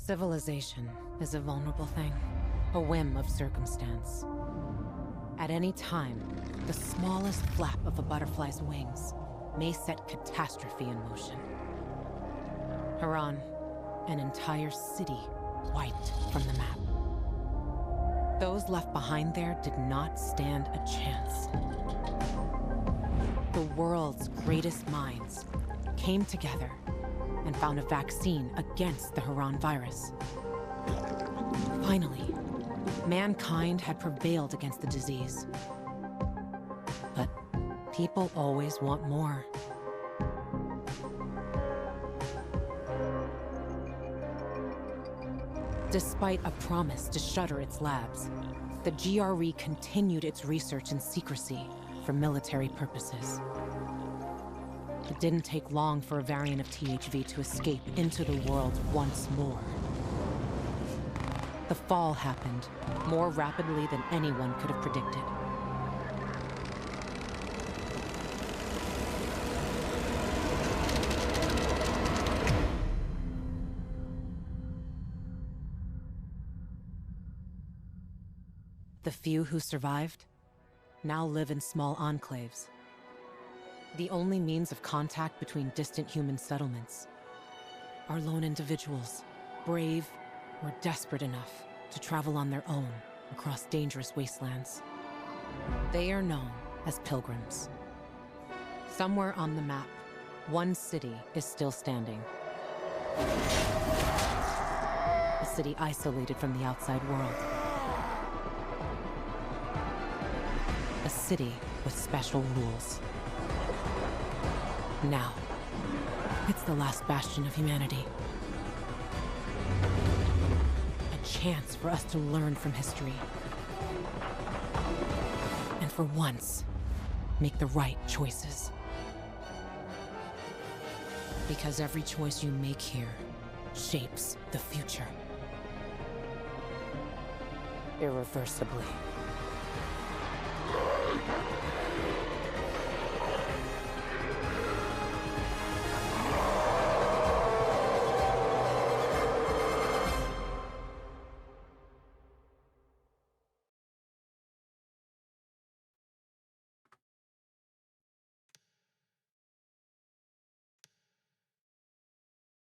Civilization is a vulnerable thing, a whim of circumstance. At any time, the smallest flap of a butterfly's wings may set catastrophe in motion. Haran, an entire city wiped from the map. Those left behind there did not stand a chance. The world's greatest minds came together and found a vaccine against the Haran virus. Finally, mankind had prevailed against the disease. But people always want more. Despite a promise to shutter its labs, the GRE continued its research in secrecy for military purposes. It didn't take long for a variant of THV to escape into the world once more. The fall happened more rapidly than anyone could have predicted. The few who survived now live in small enclaves. The only means of contact between distant human settlements are lone individuals, brave or desperate enough to travel on their own across dangerous wastelands. They are known as pilgrims. Somewhere on the map, one city is still standing. A city isolated from the outside world. A city with special rules. Now, it's the last bastion of humanity. A chance for us to learn from history. And for once, make the right choices. Because every choice you make here shapes the future. Irreversibly.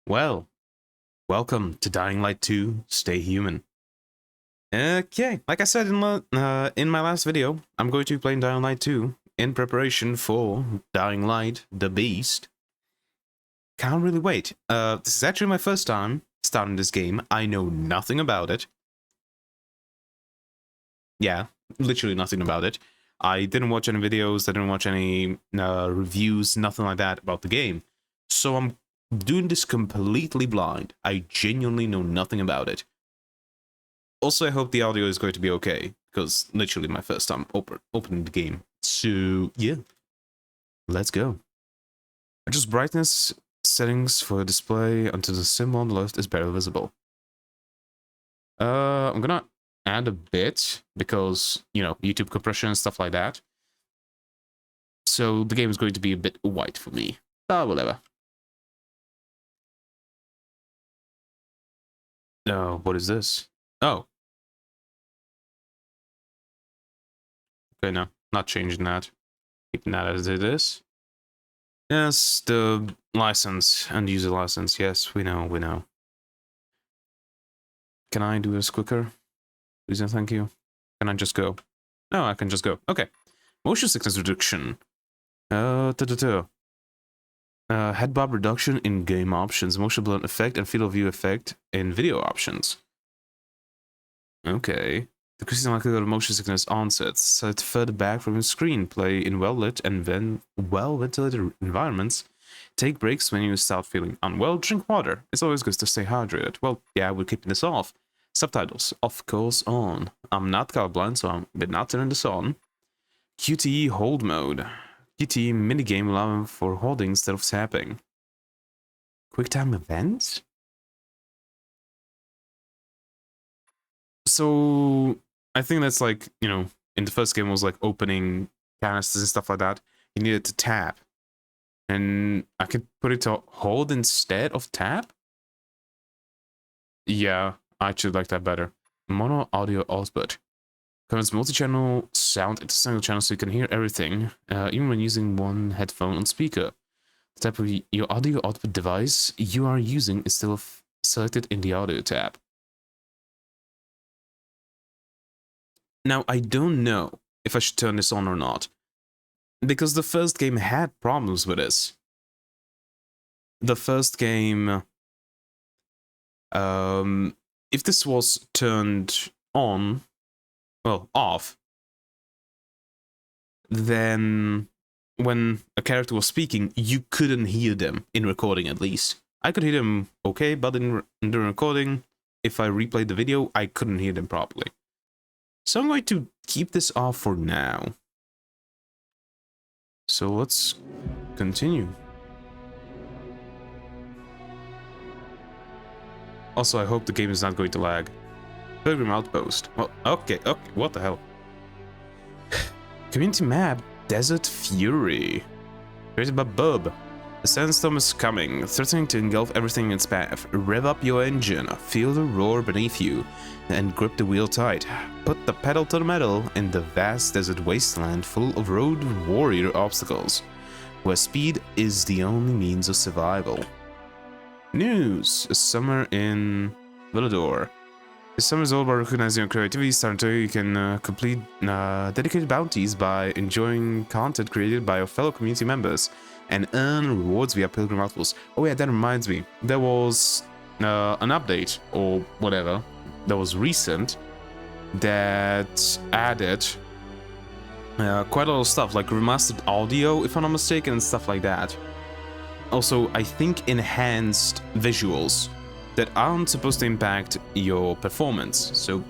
Well, welcome to Dying Light 2, Stay Human. Okay, like I said in my last video, I'm going to be playing Dying Light 2 in preparation for Dying Light, the Beast. Can't really wait. This is actually my first time starting this game. I know nothing about it. Yeah, literally nothing about it. I didn't watch any videos, I didn't watch any reviews, nothing like that about the game. So I'm doing this completely blind. I genuinely know nothing about it. Also, I hope the audio is going to be okay, because literally my first time opening the game. So, yeah. Let's go. Adjust brightness settings for display until the symbol on the left is barely visible. I'm gonna add a bit, because, you know, YouTube compression and stuff like that. So the game is going to be a bit white for me. Whatever. What is this? Oh. Okay, no. Not changing that. Keeping that as it is. Yes, the license and user license. Yes, we know, we know. Can I do this quicker? Please and thank you. Can I just go? No, I can just go. Okay. Motion sickness reduction. Head bob reduction in game options. Motion blur effect and field of view effect in video options. Okay. Decreasing likelihood of motion sickness onset. Set further back from your screen. Play in well-lit and well-ventilated environments. Take breaks when you start feeling unwell. Drink water. It's always good to stay hydrated. Well, yeah, we're keeping this off. Subtitles, of course, on. I'm not colorblind, so I did not turn this on. QTE hold mode. QTE minigame allowing for holding instead of tapping. QuickTime events? So, I think that's like, you know, in the first game was like opening canisters and stuff like that. You needed to tap. And I could put it to hold instead of tap? Yeah, I actually like that better. Mono audio output. Converts multi-channel sound into single channel so you can hear everything, even when using one headphone on speaker. The type of your audio output device you are using is still selected in the audio tab. Now, I don't know if I should turn this on or not, because the first game had problems with this. The first game, if this was turned on, well, off, then when a character was speaking, you couldn't hear them in recording, at least. I could hear them okay, but in the recording, if I replayed the video, I couldn't hear them properly. So I'm going to keep this off for now. So let's continue. Also, I hope the game is not going to lag. Pilgrim Outpost. Well, okay, what the hell? Community map, Desert Fury. Created by Bub. The sandstorm is coming, threatening to engulf everything in its path. Rev up your engine, feel the roar beneath you, and grip the wheel tight. Put the pedal to the metal in the vast desert wasteland full of road warrior obstacles, where speed is the only means of survival. News! A summer in Balatro. This summer is all about recognizing your creativity. Starting today, you can complete dedicated bounties by enjoying content created by your fellow community members and earn rewards via Pilgrim Outpost. Oh yeah, that reminds me. There was an update, or whatever, that was recent, that added quite a lot of stuff, like remastered audio, if I'm not mistaken, and stuff like that. Also, I think enhanced visuals that aren't supposed to impact your performance. So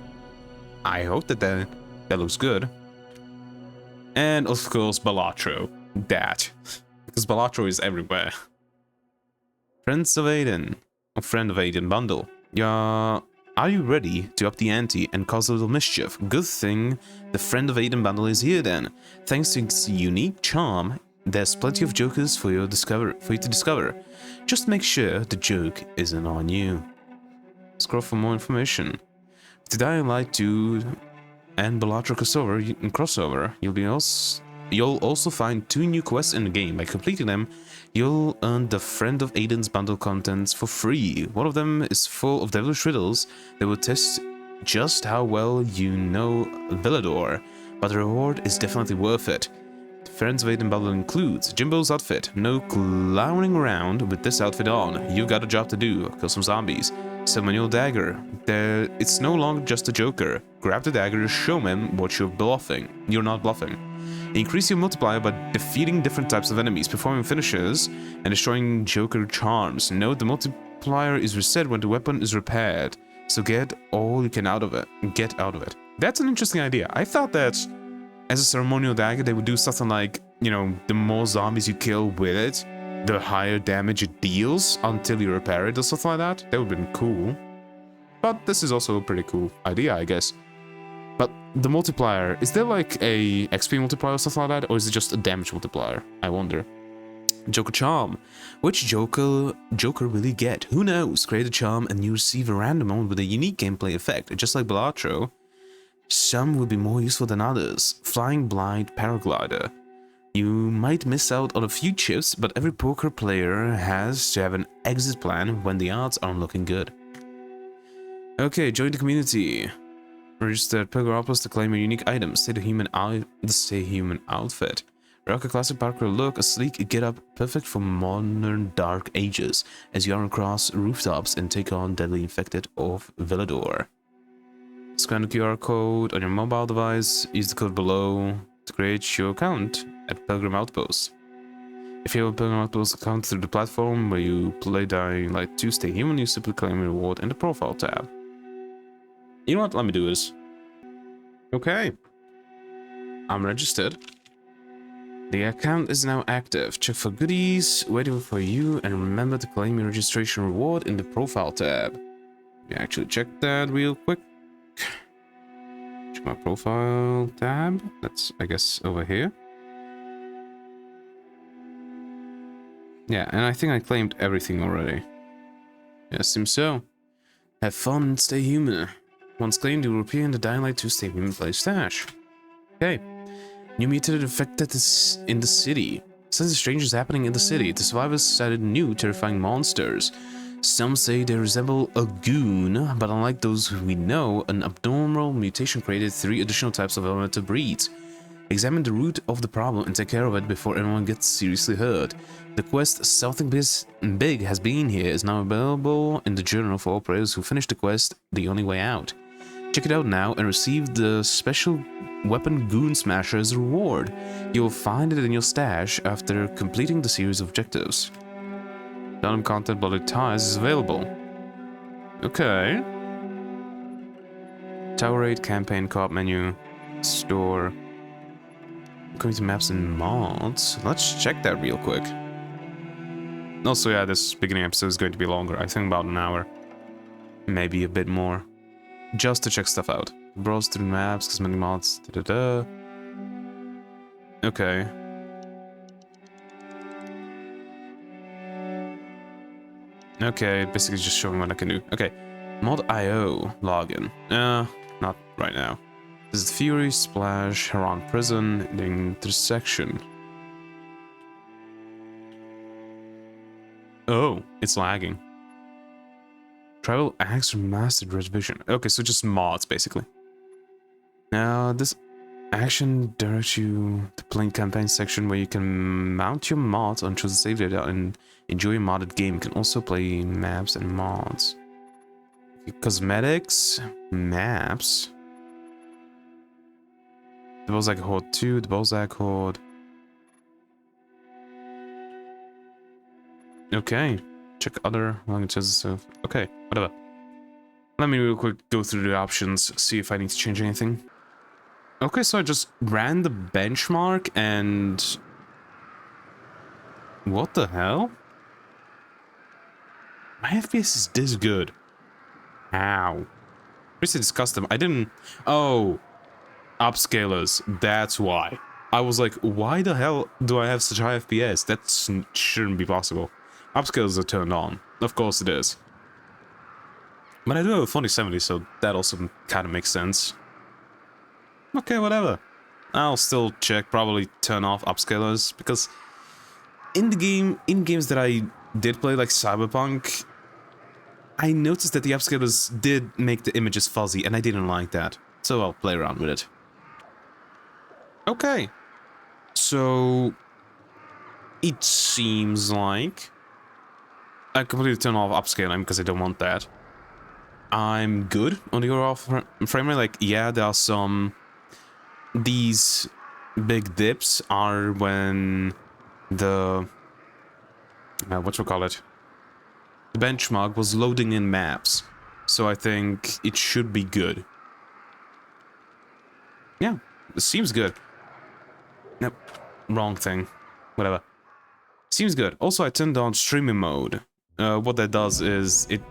I hope that looks good. And of course, Balatro. That. Because Balatro is everywhere. Friends of Aiden. A Friend of Aiden bundle. Yeah. Are you ready to up the ante and cause a little mischief? Good thing the Friend of Aiden bundle is here then. Thanks to its unique charm, there's plenty of jokers for you to discover. Just make sure the joke isn't on you. Scroll for more information. With the Dying Light 2 and Balatro crossover, you'll also find 2 new quests in the game. By completing them, you'll earn the Friend of Aiden's bundle contents for free. One of them is full of devilish riddles that will test just how well you know Brigador, but the reward is definitely worth it. Friends of Aiden bundle includes Jimbo's outfit. No clowning around with this outfit on. You've got a job to do. Kill some zombies. Summon your dagger. It's no longer just a joker. Grab the dagger, show them what you're not bluffing. Increase your multiplier by defeating different types of enemies, performing finishes, and destroying joker charms. Note the multiplier is reset when the weapon is repaired. So get all you can out of it. That's an interesting idea. I thought that as a ceremonial dagger, they would do something like, you know, the more zombies you kill with it, the higher damage it deals until you repair it or something like that. That would have been cool. But this is also a pretty cool idea, I guess. But the multiplier, is there like a XP multiplier or something like that? Or is it just a damage multiplier? I wonder. Joker Charm. Which Joker will you get? Who knows? Create a charm and you receive a random one with a unique gameplay effect. Just like Balatro. Some will be more useful than others. Flying Blind Paraglider. You might miss out on a few chips, but every poker player has to have an exit plan when the odds aren't looking good. Okay, join the community. Register at Pilgrim Outpost to claim your unique items. Stay human outfit. Rock a classic parkour look, a sleek get-up, perfect for modern dark ages, as you run across rooftops and take on deadly infected of Brigador. Scan the QR code on your mobile device, use the code below to create your account at Pilgrim Outpost. If you have a Pilgrim Outpost account through the platform where you play Dying Light 2 Stay Human, you simply claim a reward in the profile tab. You know what? Let me do this. Okay. I'm registered. The account is now active. Check for goodies waiting for you and remember to claim your registration reward in the profile tab. Let me actually check that real quick. Check my profile tab. That's, I guess, over here. Yeah, and I think I claimed everything already. Yeah, seems so. Have fun, stay human. Once claimed European, the dying light to stay human play stash. Okay. New mutated infected is in the city. Something strange is happening in the city. The survivors sighted new terrifying monsters. Some say they resemble a goon, but unlike those we know, an abnormal mutation created 3 additional types of elemental breeds. Examine the root of the problem and take care of it before anyone gets seriously hurt. The quest Something Big Has Been Here is now available in the journal for all players who finish the quest The Only Way Out. Check it out now and receive the special weapon Goon Smasher as a reward. You'll find it in your stash after completing the series of objectives. Random content Bloody Ties is available. Okay. Tower Raid, Campaign, Co-op menu, Store... Going to maps and mods. Let's check that real quick. Also, yeah, this beginning episode is going to be longer. I think about an hour. Maybe a bit more. Just to check stuff out. Browse through maps, cosmetic mods, Okay. Okay, basically just showing what I can do. Okay. Mod.io login. Not right now. This is Fury, Splash, Haran Prison, the intersection. Oh, it's lagging. Travel Axe Remastered Red Vision. Okay, so just mods, basically. Now, this action directs you to playing campaign section where you can mount your mods on choose the save data and enjoy a modded game. You can also play maps and mods. Cosmetics, maps. The Bozak Horde 2, the Bozak Horde. Okay. Check other languages. Okay, whatever. Let me real quick go through the options, see if I need to change anything. Okay, so I just ran the benchmark and... What the hell? My FPS is this good. How? This is custom. I didn't... Oh... Upscalers, that's why. I was like, why the hell do I have such high FPS? That shouldn't be possible. Upscalers are turned on. Of course it is. But I do have a 4070, so that also kind of makes sense. Okay, whatever. I'll still check, probably turn off upscalers, because in games that I did play, like Cyberpunk, I noticed that the upscalers did make the images fuzzy, and I didn't like that. So I'll play around with it. Okay, so it seems like I completely turn off upscaling because I don't want that. I'm good on the overall frame rate. Like, yeah, there are some... These big dips are when the... whatchamacallit? The benchmark was loading in maps. So I think it should be good. Yeah, it seems good. Nope, wrong thing. Whatever. Seems good. Also, I turned on streaming mode. What that does is it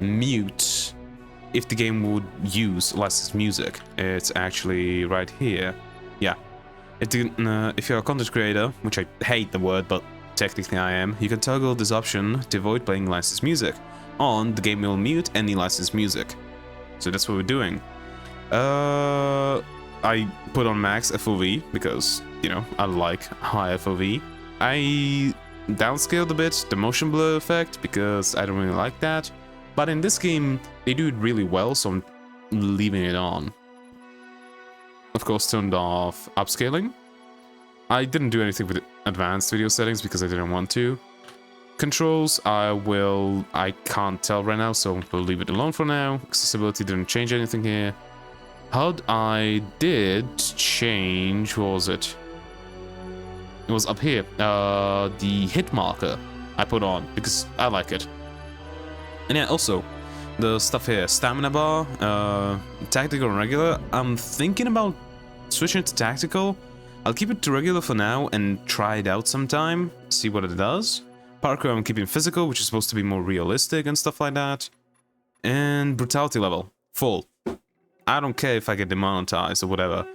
mutes if the game would use licensed music. It's actually right here. Yeah. If you're a content creator, which I hate the word, but technically I am, you can toggle this option to avoid playing licensed music. On, the game will mute any licensed music. So that's what we're doing. I put on max FOV because, you know, I like high FOV. I downscaled a bit the motion blur effect because I don't really like that. But in this game, they do it really well, so I'm leaving it on. Of course, turned off upscaling. I didn't do anything with advanced video settings because I didn't want to. Controls, I can't tell right now, so we'll leave it alone for now. Accessibility didn't change anything here. HUD, I did change, what was it? It was up here, the hit marker I put on, because I like it. And yeah, also, the stuff here, stamina bar, tactical and regular, I'm thinking about switching it to tactical. I'll keep it to regular for now and try it out sometime, see what it does. Parkour I'm keeping physical, which is supposed to be more realistic and stuff like that. And brutality level, full. I don't care if I get demonetized or whatever.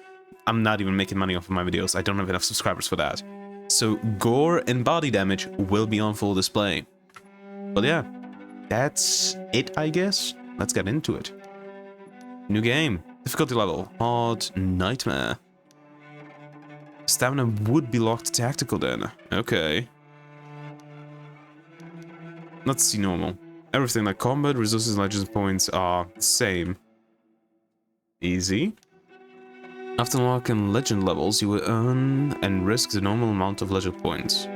I'm not even making money off of my videos. I don't have enough subscribers for that. So gore and body damage will be on full display. But yeah, that's it, I guess. Let's get into it. New game. Difficulty level. Hard Nightmare. Stamina would be locked to tactical then. Okay. Let's see normal. Everything like combat, resources, legends points are the same. Easy. After unlocking legend levels, you will earn and risk the normal amount of legend points.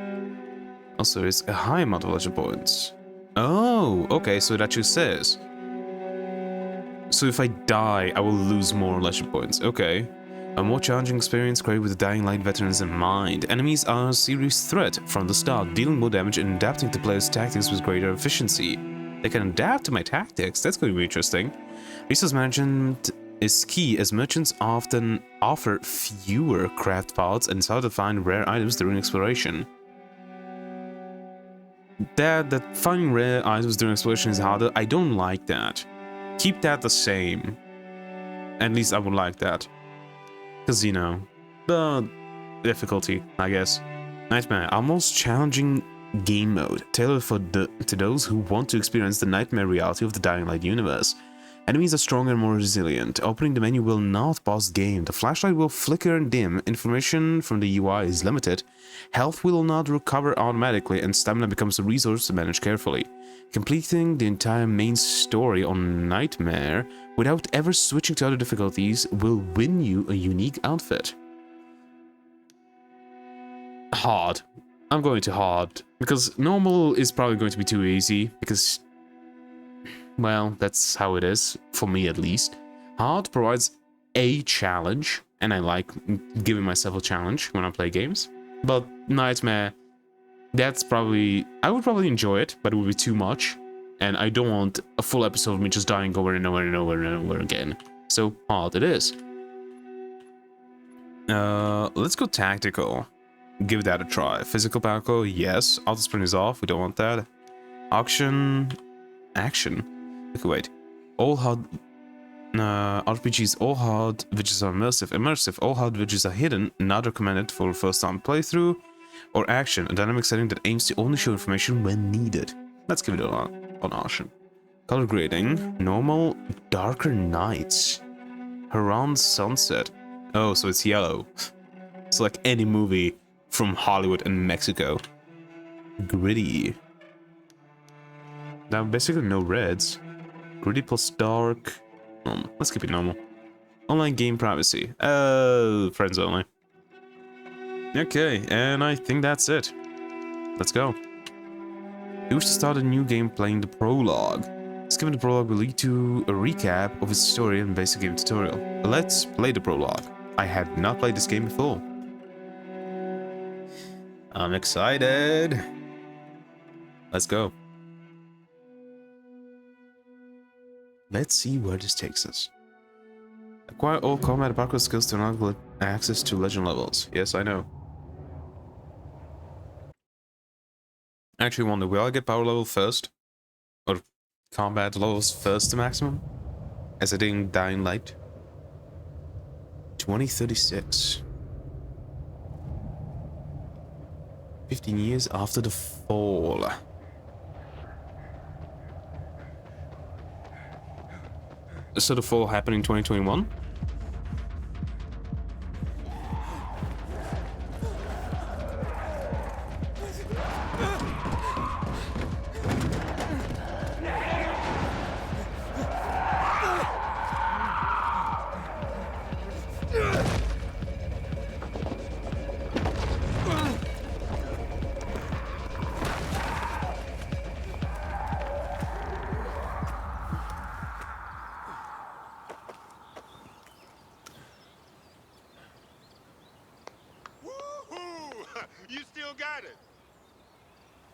Also, it's a high amount of legend points. Oh, okay, so it actually says. So if I die, I will lose more legend points. Okay. A more challenging experience created with the Dying Light veterans in mind. Enemies are a serious threat from the start, dealing more damage and adapting to players' tactics with greater efficiency. They can adapt to my tactics. That's going to be interesting. Resource management is key, as merchants often offer fewer craft parts and it's hard to find rare items during exploration. That finding rare items during exploration is harder. I don't like that. Keep that the same. At least I would like that. Because, you know, the difficulty, I guess. Nightmare, our most challenging game mode, tailored to those who want to experience the nightmare reality of the Dying Light universe. Enemies are stronger and more resilient. Opening the menu will not pause the game. The flashlight will flicker and dim. Information from the UI is limited. Health will not recover automatically, and stamina becomes a resource to manage carefully. Completing the entire main story on Nightmare without ever switching to other difficulties will win you a unique outfit. Hard. I'm going to hard, because normal is probably going to be too easy, because, well, that's how it is, for me at least. Hard provides a challenge, and I like giving myself a challenge when I play games. But Nightmare, that's probably... I would probably enjoy it, but it would be too much. And I don't want a full episode of me just dying over and over and over and over again. So, hard it is. Let's go tactical. Give that a try. Physical parkour, yes. Auto sprint is off, we don't want that. Action... Action? Okay, wait. All hard RPGs, all hard widgets are immersive. Immersive, all hard widgets are hidden, not recommended for first time playthrough. Or action, a dynamic setting that aims to only show information when needed. Let's give it on option. Color grading, normal, darker nights. Around sunset. Oh, so it's yellow. It's like any movie from Hollywood and Mexico. Gritty. Now basically no reds. Gritty plus dark. Let's keep it normal. Online game privacy. Friends only. Okay, and I think that's it. Let's go. You wish to start a new game playing the prologue. Skipping the prologue will lead to a recap of its story and basic game tutorial. Let's play the prologue. I had not played this game before. I'm excited. Let's go. Let's see where this takes us. Acquire all combat and parkour skills to unlock access to legend levels. Yes, I know. I actually wonder, will I get power level first? Or combat levels first to maximum? As I did in Dying Light? 2036. 15 years after the fall. So the fall happened in 2021?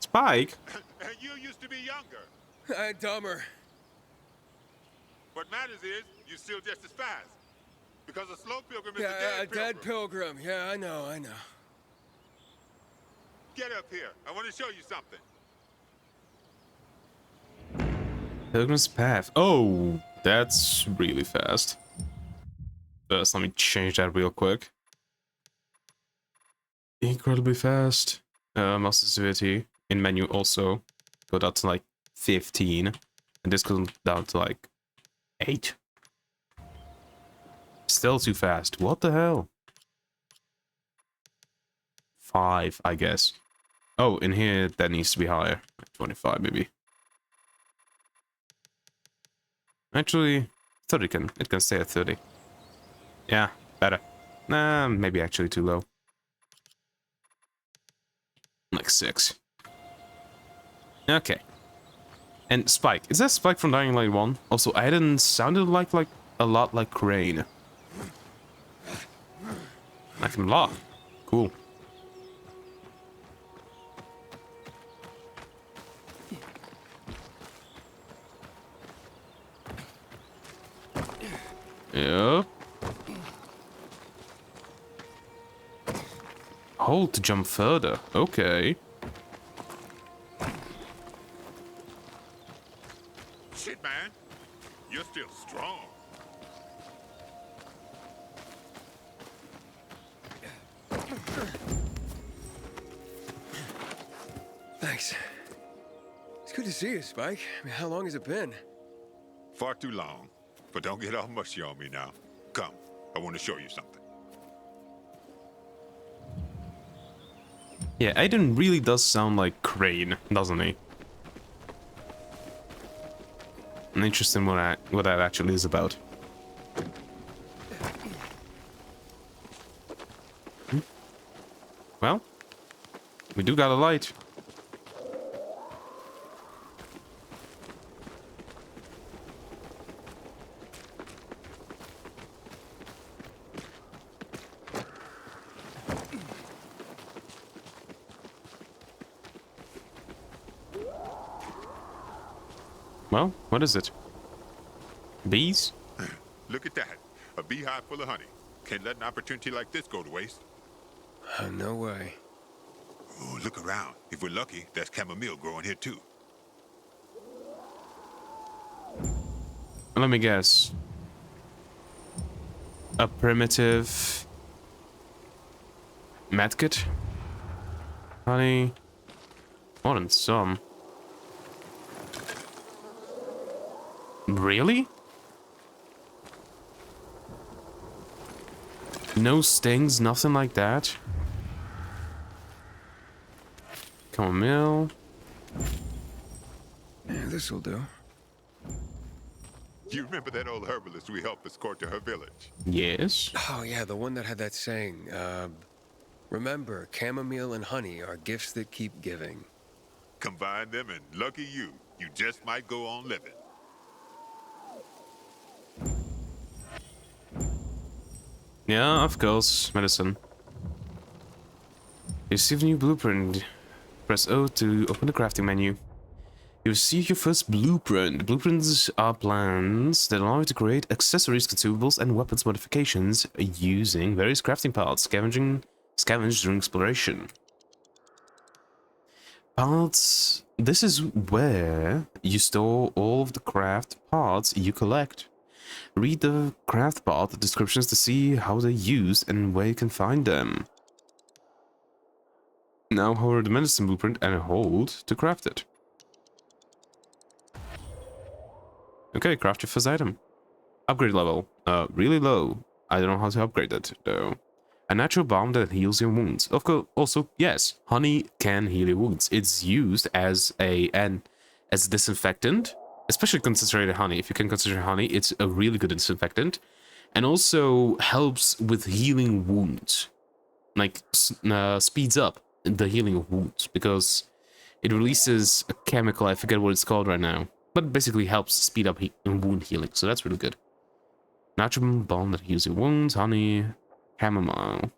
Spike? You used to be younger. Dumber. What matters is, you're still just as fast. Because a slow pilgrim is Yeah, a dead pilgrim. Yeah, I know. Get up here. I want to show you something. Pilgrim's Path. Oh, that's really fast. First, let me change that real quick. Incredibly fast. Mouse sensitivity in menu also. Go down to like 15. And this goes down to like 8. Still too fast. What the hell? 5, I guess. Oh, in here, that needs to be higher. 25, maybe. Actually, 30 it can stay at 30. Yeah, better. Nah, maybe actually too low. Like 6. Okay. And Spike. Is that Spike from Dying Light 1? Also, Aiden sounded like a lot like Crane. Like him a lot. Cool. Yep. Hold to jump further. Okay. Shit, man. You're still strong. Thanks. It's good to see you, Spike. I mean, how long has it been? Far too long. But don't get all mushy on me now. Come, I want to show you something. Yeah, Aiden really does sound like Crane, doesn't he? I'm interested in what that actually is about. Well, we do got a light. Well, what is it? Bees? Look at that. A beehive full of honey. Can't let an opportunity like this go to waste. No way. Oh, look around. If we're lucky, there's chamomile growing here too. Let me guess. A primitive medkit? Honey? More than some. Really? No stings, nothing like that? Chamomile. Yeah, this'll do. You remember that old herbalist we helped escort to her village? Yes. Oh, yeah, the one that had that saying, remember, chamomile and honey are gifts that keep giving. Combine them and lucky you, you just might go on living. Yeah, of course. Medicine. You receive a new blueprint. Press O to open the crafting menu. You receive your first blueprint. Blueprints are plans that allow you to create accessories, consumables, and weapons modifications using various crafting parts scavenged during exploration. Parts. This is where you store all of the craft parts you collect. Read the craft part descriptions to see how they're used and where you can find them. Now hover the medicine blueprint and hold to craft it. Okay, craft your first item. Upgrade level. Really low. I don't know how to upgrade it, though. A natural balm that heals your wounds. Of course, also, yes, honey can heal your wounds. It's used as a disinfectant, especially concentrated honey. If you can concentrate honey, it's a really good disinfectant. And also helps with healing wounds. Like, speeds up the healing of wounds, because it releases a chemical, I forget what it's called right now. But it basically helps speed up wound healing, so that's really good. Natural balm that heals your wounds, honey, chamomile.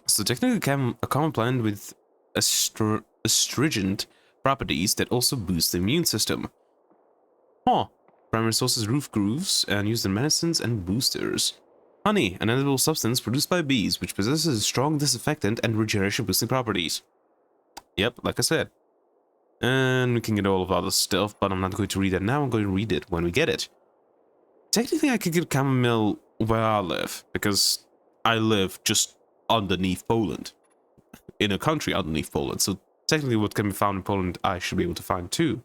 So technically a common plant with astringent properties that also boost the immune system. Huh. Primary sources roof grooves and used in medicines and boosters. Honey, an edible substance produced by bees, which possesses strong disinfectant and regeneration boosting properties. Yep, like I said. And we can get all of other stuff, but I'm not going to read it now. I'm going to read it when we get it. Technically, I could get chamomile where I live, because I live just underneath Poland. In a country underneath Poland. So technically what can be found in Poland, I should be able to find too.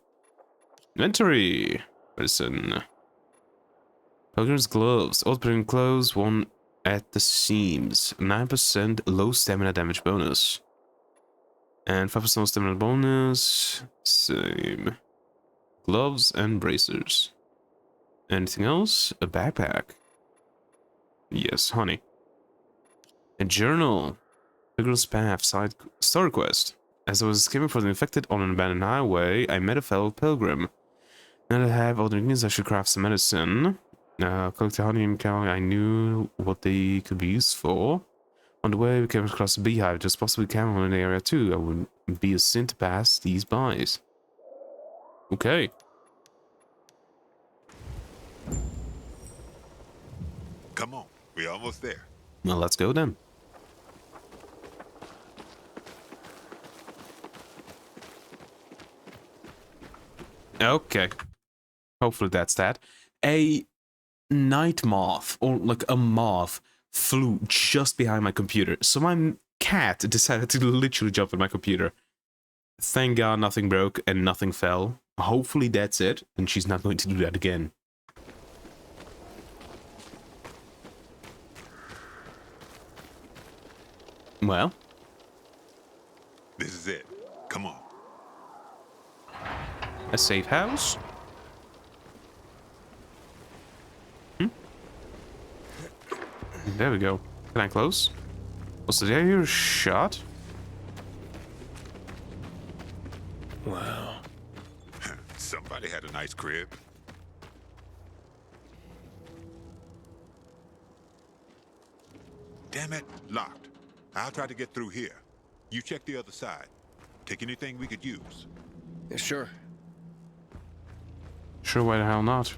Inventory. Medicine. Pilgrim's gloves. Old pilgrim clothes, one at the seams. 9% low stamina damage bonus. And 5% low stamina bonus. Same. Gloves and bracers. Anything else? A backpack. Yes, honey. A journal. Pilgrim's Path side story quest. As I was escaping from the infected on an abandoned highway, I met a fellow pilgrim. Now that I have all the ingredients, I should craft some medicine. Collected honey and cow. I knew what they could be used for. On the way, we came across a beehive, just possibly camel in the area too. I would be a sin to pass these bys. Okay. Come on, we're almost there. Well, let's go then. Okay. Hopefully that's that. A night moth, or like a moth, flew just behind my computer. So my cat decided to literally jump on my computer. Thank God nothing broke and nothing fell. Hopefully that's it, and she's not going to do that again. Well. This is it. Come on. A safe house? There we go. Can I close? Also, did I hear a shot? Wow. Somebody had a nice crib. Damn it, locked. I'll try to get through here. You check the other side. Take anything we could use. Yeah, sure. Sure, why the hell not?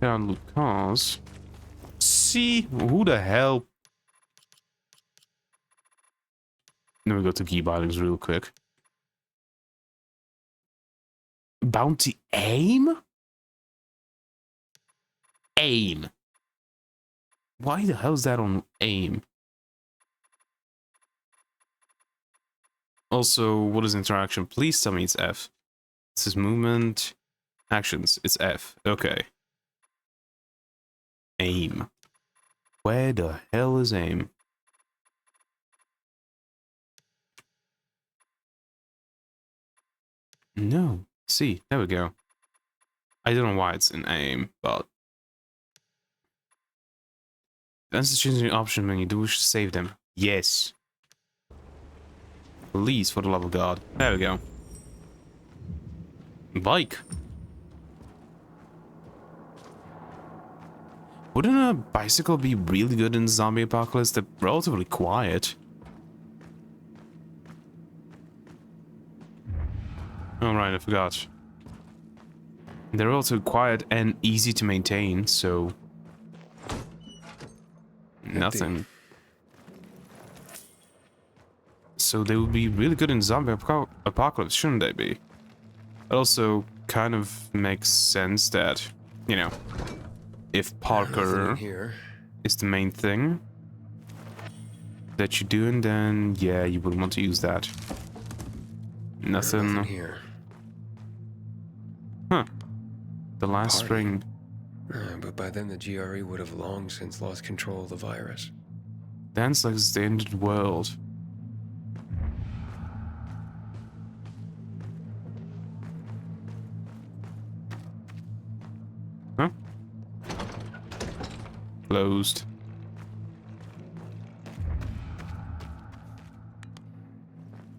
Down loot cars. See who the hell? Let me go to key bindings real quick. Bounty aim? Aim. Why the hell is that on aim? Also, what is interaction? Please tell me it's F. This is movement. Actions. It's F. Okay. Aim. Where the hell is aim? No. See, there we go. I don't know why it's in aim, but... That's the changing option menu. Do we wish to save them? Yes. Please, for the love of God. There we go. Bike. Wouldn't a bicycle be really good in zombie apocalypse? They're relatively quiet. Oh right, I forgot. They're also quiet and easy to maintain, so... Nothing. So they would be really good in zombie apocalypse, shouldn't they be? It also kind of makes sense that, you know, if Parker is the main thing that you're doing, then yeah, you would want to use that. Nothing here. Huh. The last spring. But by then the GRE would have long since lost control of the virus. Dance like it's the end of the world. Huh? Closed.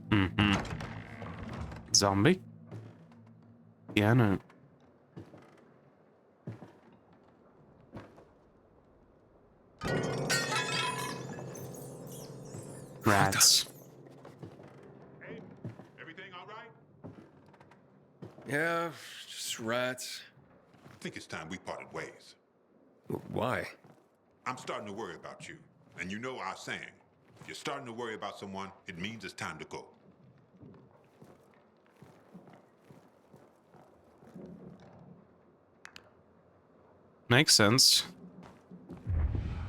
Mm-hmm. Zombie? Piano. Rats. Hey, everything all right? Yeah, just rats. I think it's time we parted ways. Why? I'm starting to worry about you. And you know our saying. If you're starting to worry about someone, it means it's time to go. Makes sense.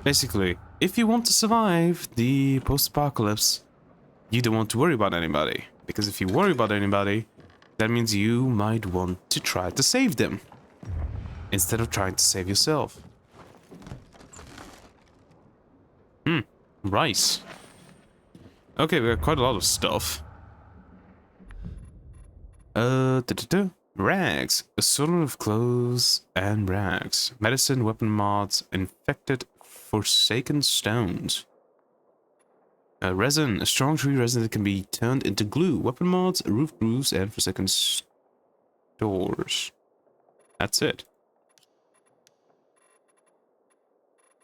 Basically, if you want to survive the post-apocalypse, you don't want to worry about anybody. Because if you worry about anybody, that means you might want to try to save them instead of trying to save yourself. Rice. Okay, we got quite a lot of stuff. Rags. Assortment of clothes and rags. Medicine, weapon mods, infected, forsaken stones. Resin. A strong tree resin that can be turned into glue. Weapon mods, roof grooves, and forsaken stores. That's it.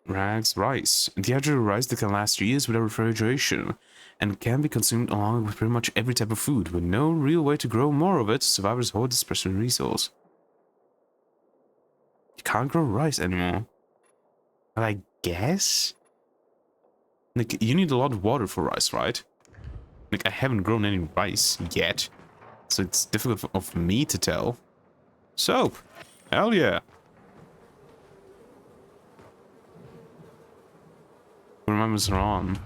Rags, rice. Dehydrated rice that can last years without refrigeration and can be consumed along with pretty much every type of food. With no real way to grow more of it, survivors hoard this precious resource. You can't grow rice anymore. But I guess? Like, you need a lot of water for rice, right? Like, I haven't grown any rice yet, so it's difficult for me to tell. Soap! Hell yeah! Remembers her on.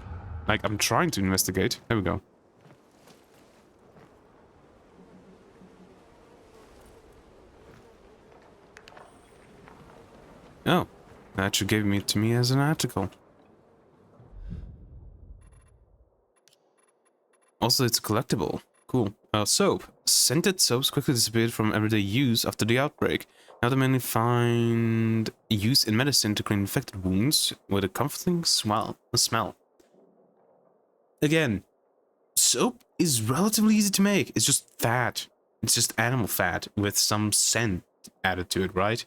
Like, I'm trying to investigate. There we go. Oh, that should give me to me as an article. Also, it's collectible. Cool. Soap. Scented soaps quickly disappeared from everyday use after the outbreak. Now they mainly find use in medicine to clean infected wounds with a comforting smell. Again, soap is relatively easy to make. It's just fat. It's just animal fat with some scent added to it, right?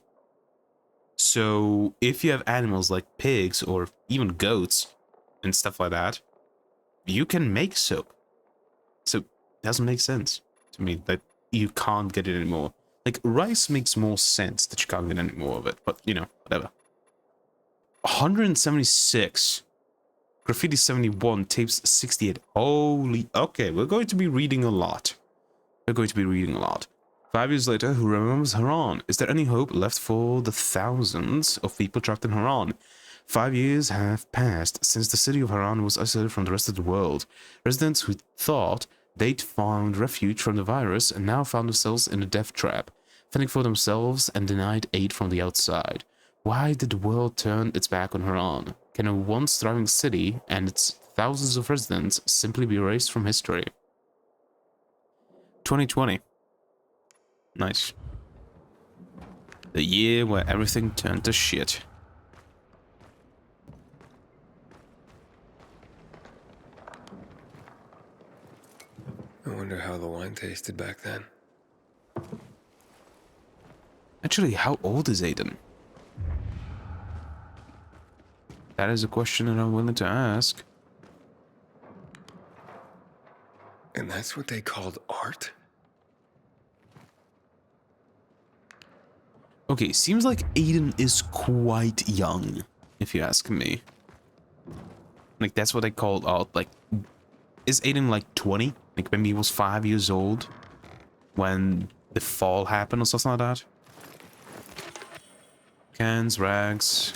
So if you have animals like pigs or even goats and stuff like that, you can make soap. So it doesn't make sense to me that you can't get it anymore. Like, rice makes more sense that you can't get any more of it, but, you know, whatever. 176. Graffiti 71. Tapes 68. Holy... Okay, we're going to be reading a lot. 5 years later, who remembers Haran? Is there any hope left for the thousands of people trapped in Haran? 5 years have passed since the city of Haran was isolated from the rest of the world. Residents who thought they'd found refuge from the virus and now found themselves in a death trap, fending for themselves and denied aid from the outside. Why did the world turn its back on Haran? Can a once thriving city and its thousands of residents simply be erased from history? 2020. Nice. The year where everything turned to shit. I wonder how the wine tasted back then. Actually, how old is Aiden? That is a question that I'm willing to ask. And that's what they called art? Okay, seems like Aiden is quite young, if you ask me. Like, that's what they called art. Like, is Aiden like 20? Like, maybe he was 5 years old when the fall happened or something like that? Cans, rags,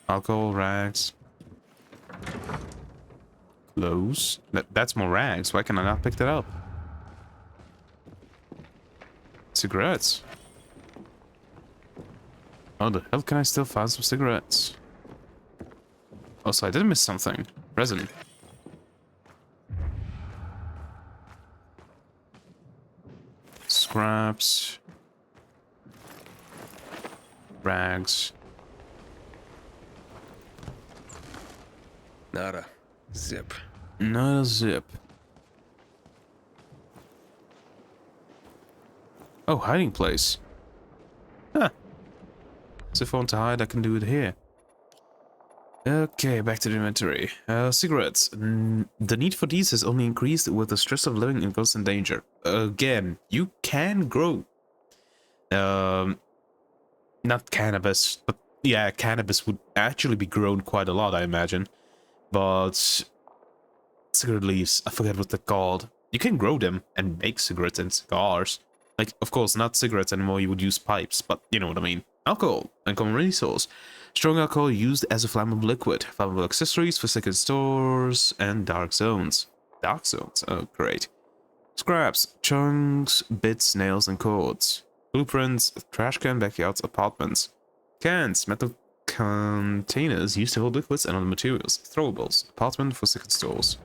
alcohol, rags. Clothes. That's more rags. Why can I not pick that up? Cigarettes. How the hell can I still find some cigarettes? Also, I did miss something. Resin. Scraps. Rags. Nada. Zip. Not a zip. Oh, hiding place. Huh. So if I want to hide, I can do it here. Okay, back to the inventory. Cigarettes. The need for these has only increased with the stress of living in constant danger. Again, you can grow. Not cannabis, but yeah, cannabis would actually be grown quite a lot, I imagine. But cigarette leaves, I forget what they're called. You can grow them and make cigarettes and cigars. Like, of course, not cigarettes anymore, you would use pipes, but you know what I mean. Alcohol, uncommon resource. Strong alcohol used as a flammable liquid. Flammable accessories for second stores and dark zones. Dark zones? Oh, great. Scraps, chunks, bits, nails, and cords. Blueprints, trash can, backyards, apartments. Cans, metal containers used to hold liquids and other materials. Throwables, apartment for second stores.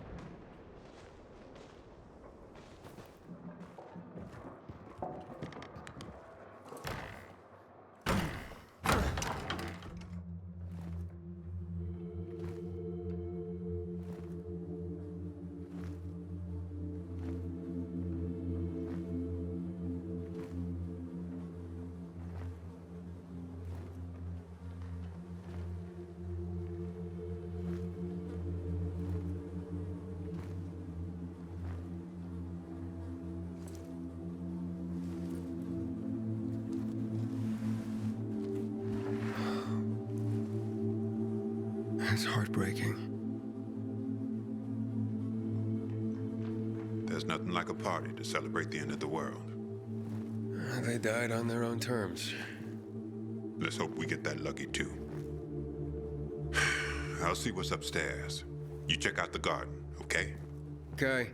That's heartbreaking. There's nothing like a party to celebrate the end of the world. They died on their own terms. Let's hope we get that lucky too. I'll see what's upstairs. You check out the garden, okay? Okay.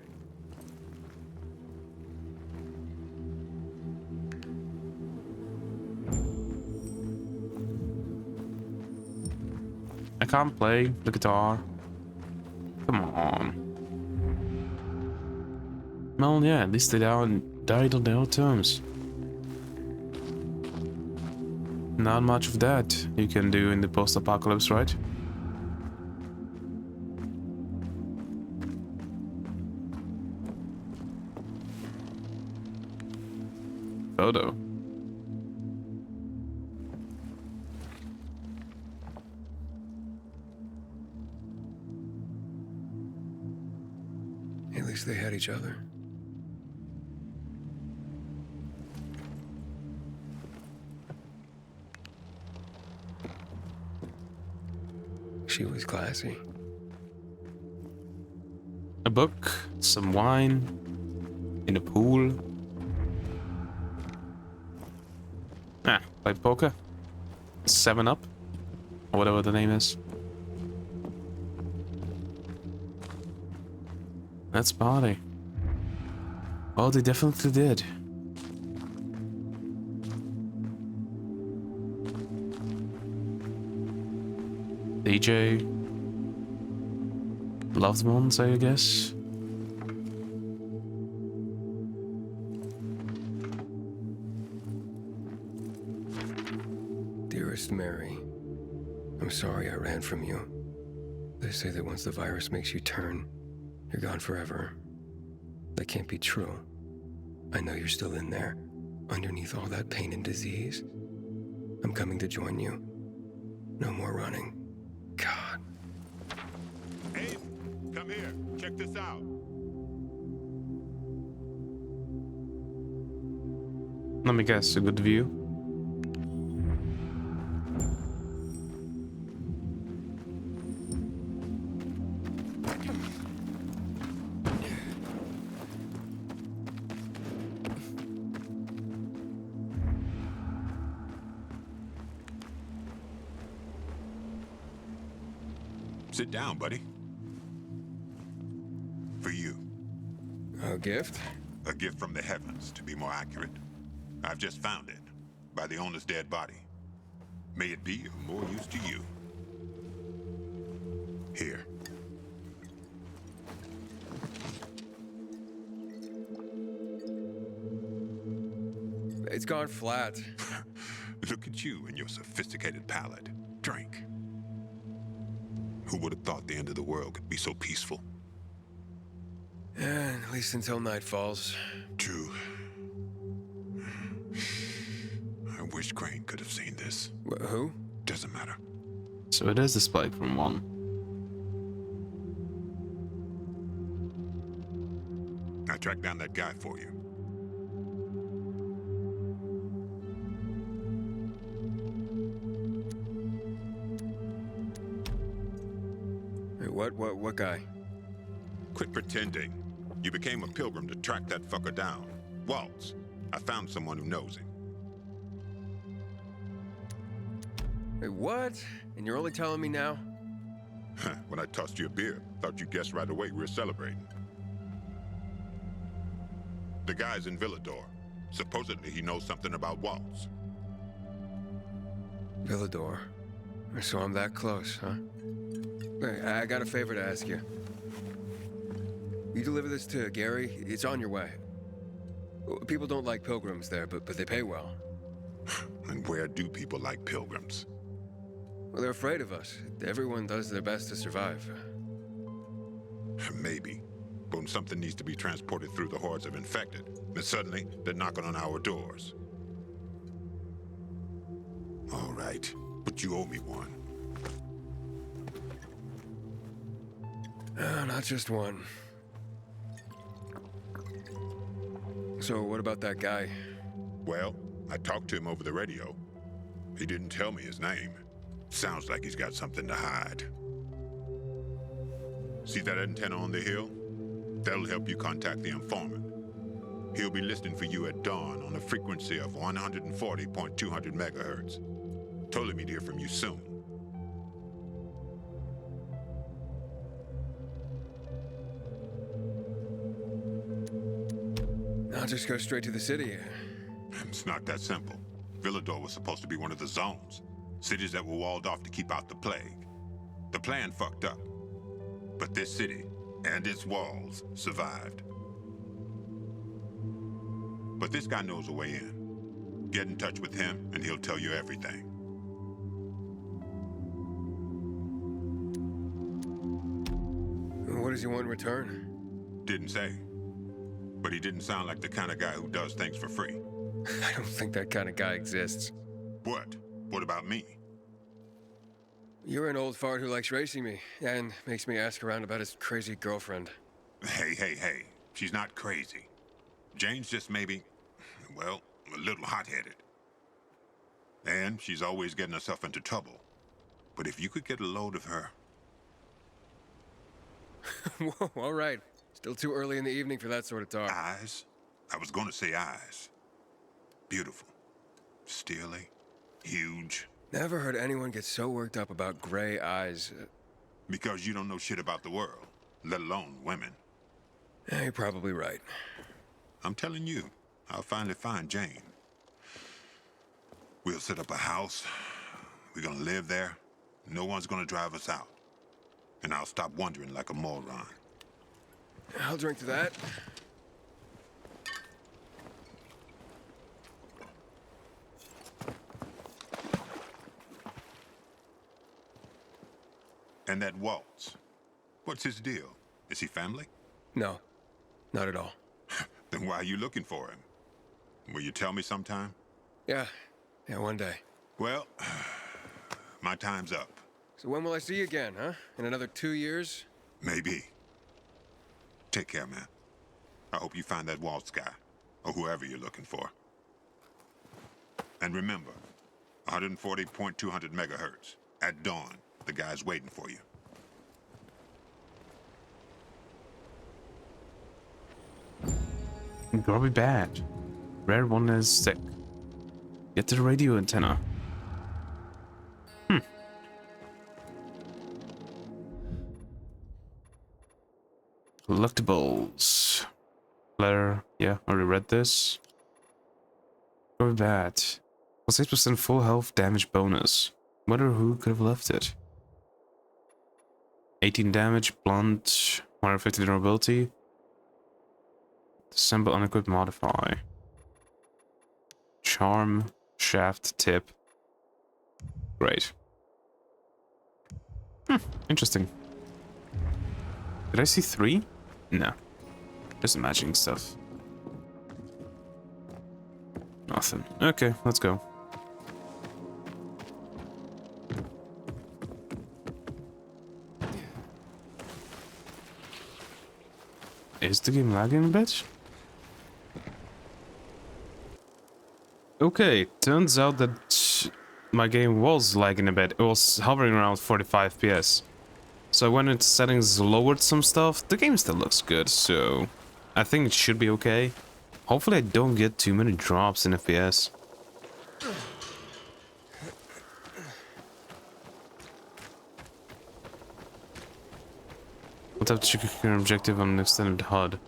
I can't play the guitar. Come on. Well, yeah, at least they died on their own terms. Not much of that you can do in the post-apocalypse, right? Photo. At least they had each other. She was classy. A book, some wine, in a pool. Play poker. 7-Up, or whatever the name is. Let's party. Oh, they definitely did. DJ. Loved ones, I guess. Dearest Mary, I'm sorry I ran from you. They say that once the virus makes you turn, you're gone forever. That can't be true. I know you're still in there, underneath all that pain and disease. I'm coming to join you. No more running. God. Aiden, come here. Check this out. Let me guess, a good view. Sit down, buddy. For you. A gift? A gift from the heavens, to be more accurate. I've just found it, by the owner's dead body. May it be of more use to you. Here. It's gone flat. Look at you and your sophisticated palate. Drink. Who would have thought the end of the world could be so peaceful? Yeah, at least until night falls. True. I wish Crane could have seen this. Who? Doesn't matter. So it is the spike from 1. I tracked down that guy for you. What guy? Quit pretending. You became a pilgrim to track that fucker down. Waltz. I found someone who knows him. Wait, what? And you're only telling me now? When I tossed you a beer, thought you guessed right away we were celebrating. The guy's in Villador. Supposedly he knows something about walls. Villador. So I'm that close, huh? Hey, I got a favor to ask you. You deliver this to Gary, it's on your way. People don't like pilgrims there, but they pay well. And where do people like pilgrims? Well, they're afraid of us. Everyone does their best to survive. Maybe. But when something needs to be transported through the hordes of infected, then suddenly they're knocking on our doors. All right, but you owe me one. Not just one. So what about that guy? Well, I talked to him over the radio. He didn't tell me his name. Sounds like he's got something to hide. See that antenna on the hill? That'll help you contact the informant. He'll be listening for you at dawn on a frequency of 140.200 megahertz. Told him he'd hear from you soon. I'll just go straight to the city. It's not that simple. Villador was supposed to be one of the zones. Cities that were walled off to keep out the plague. The plan fucked up. But this city and its walls survived. But this guy knows a way in. Get in touch with him and he'll tell you everything. What does he want in return? Didn't say. But he didn't sound like the kind of guy who does things for free. I don't think that kind of guy exists. What? What about me? You're an old fart who likes racing me, and makes me ask around about his crazy girlfriend. Hey. She's not crazy. Jane's just maybe, well, a little hot-headed. And she's always getting herself into trouble. But if you could get a load of her... Whoa, all right. Still too early in the evening for that sort of talk. Eyes? I was going to say eyes. Beautiful. Steely. Huge. Never heard anyone get so worked up about gray eyes. Because you don't know shit about the world, let alone women. Yeah, you're probably right. I'm telling you, I'll finally find Jane. We'll set up a house. We're gonna live there. No one's gonna drive us out. And I'll stop wondering like a moron. I'll drink to that. And that Waltz, what's his deal? Is he family? No, not at all. Then why are you looking for him? Will you tell me sometime? Yeah, one day. Well, my time's up. So when will I see you again, huh? In another 2 years? Maybe. Take care, man. I hope you find that Waltz guy, or whoever you're looking for. And remember, 140.200 megahertz. At dawn, the guy's waiting for you. Grubby badge. Rare one is sick. Get the radio antenna. Collectibles. Letter. Yeah, already read this. Grubby badge. Was 6% full health damage bonus. Wonder who could have left it. 18 damage, blunt, 150 durability. Disassemble unequipped modify. Charm, shaft, tip. Great. Interesting. Did I see 3? No. Just imagining stuff. Nothing. Okay, let's go. Is the game lagging a bit? Okay, turns out that my game was lagging a bit. It was hovering around 45 FPS. So I went into settings, lowered some stuff. The game still looks good, so I think it should be okay. Hopefully I don't get too many drops in FPS. What type of check your objective on an extended HUD?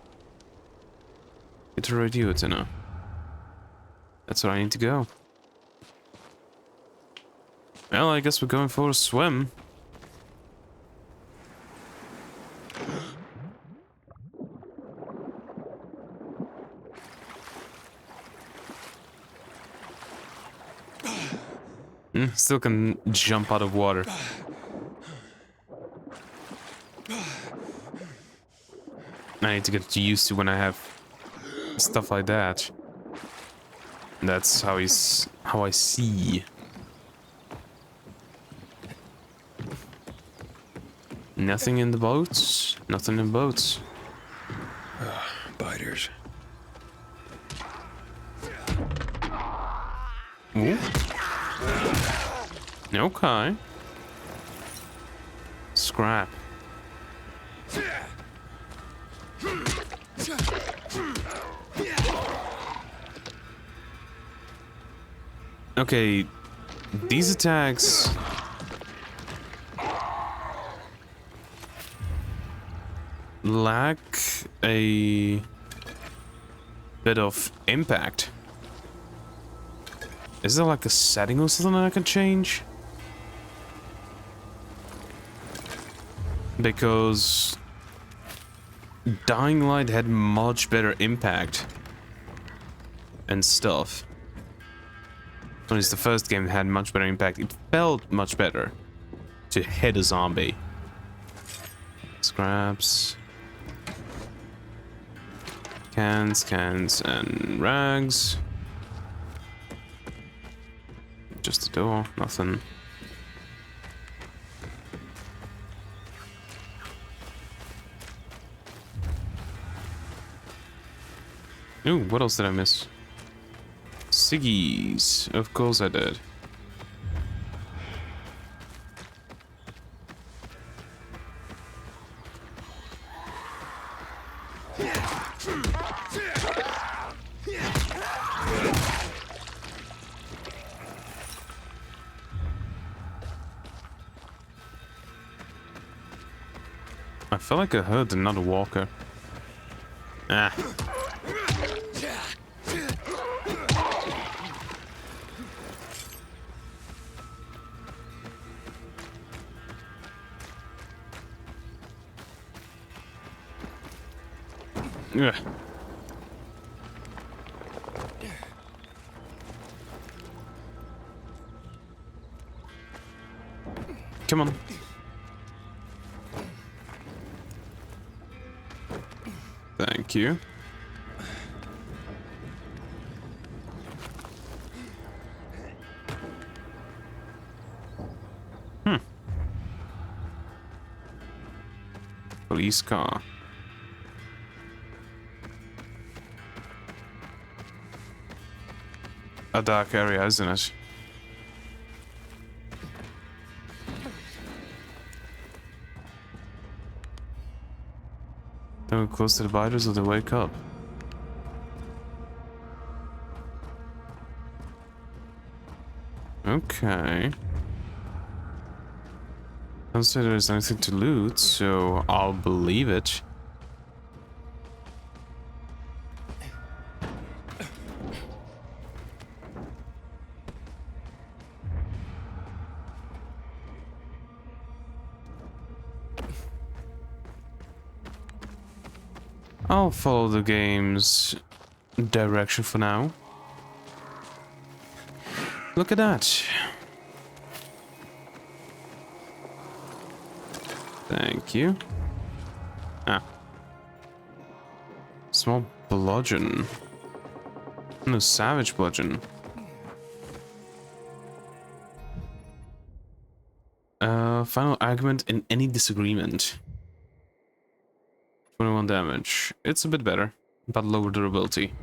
Get a radio antenna. That's where I need to go. Well, I guess we're going for a swim. Still can jump out of water. I need to get used to when I have stuff like that. That's how I see. Nothing in the boats. Nothing in boats. Biters. Ooh. Okay. Scrap. Okay, these attacks lack a bit of impact. Is there like a setting or something I can change? Because Dying Light had much better impact and stuff. At least the first game had much better impact. It felt much better to hit a zombie. Scraps. Cans, and rags. Just a door, nothing. Ooh, what else did I miss? Ciggies. Of course I did. I feel like I heard another walker. Ah. Ugh. Come on. Thank you. Police car. A dark area, isn't it? Don't go close to the biters or they wake up. Okay. Don't say there's anything to loot, so I'll believe it. I'll follow the game's direction for now. Look at that. Thank you. Ah. Small bludgeon. No, savage bludgeon. Final argument in any disagreement. 21 damage. It's a bit better, but lower durability.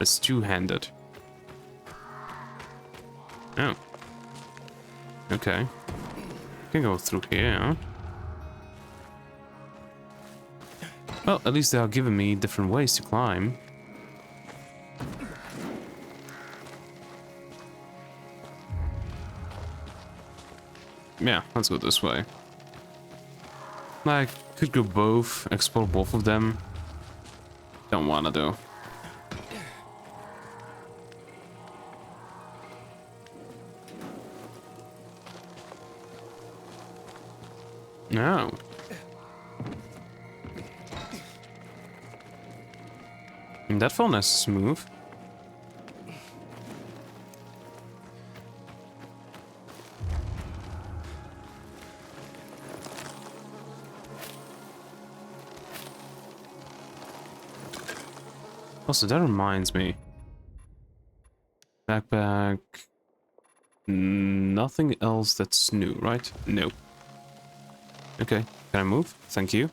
It's two-handed. Oh. Okay. Can go through here. Well, at least they are giving me different ways to climb. Yeah, let's go this way. I could go both, explore both of them. Don't wanna though. No. That felt nice and smooth. Also, that reminds me. Backpack. Nothing else that's new, right? No. Okay, can I move? Thank you.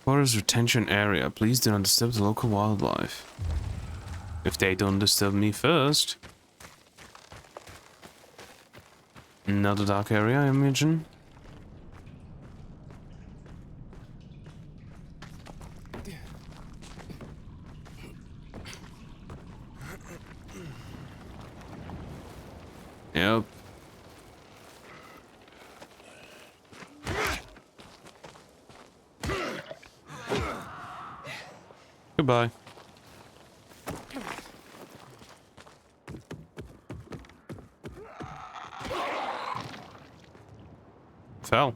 Forest retention area. Please do not disturb the local wildlife. If they don't disturb me first. Another dark area, I imagine. Yep. Goodbye. Fell.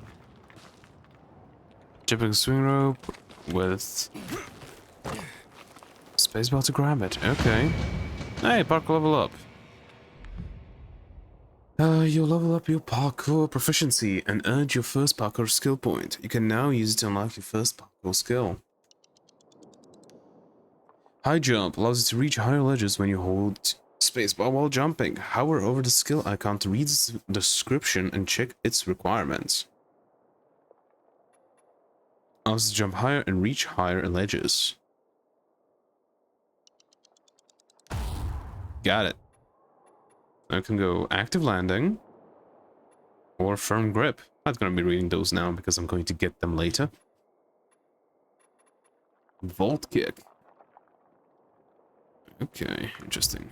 Jipping swing rope with spacebar to grab it. Okay. Hey, parkour level up. You'll level up your parkour proficiency and earn your first parkour skill point. You can now use it to unlock your first parkour skill. High jump allows you to reach higher ledges when you hold spacebar while jumping. Hover over the skill icon to read the description and check its requirements. Allows you to jump higher and reach higher ledges. Got it. I can go active landing or firm grip. I'm not going to be reading those now because I'm going to get them later. Vault kick. Okay, interesting.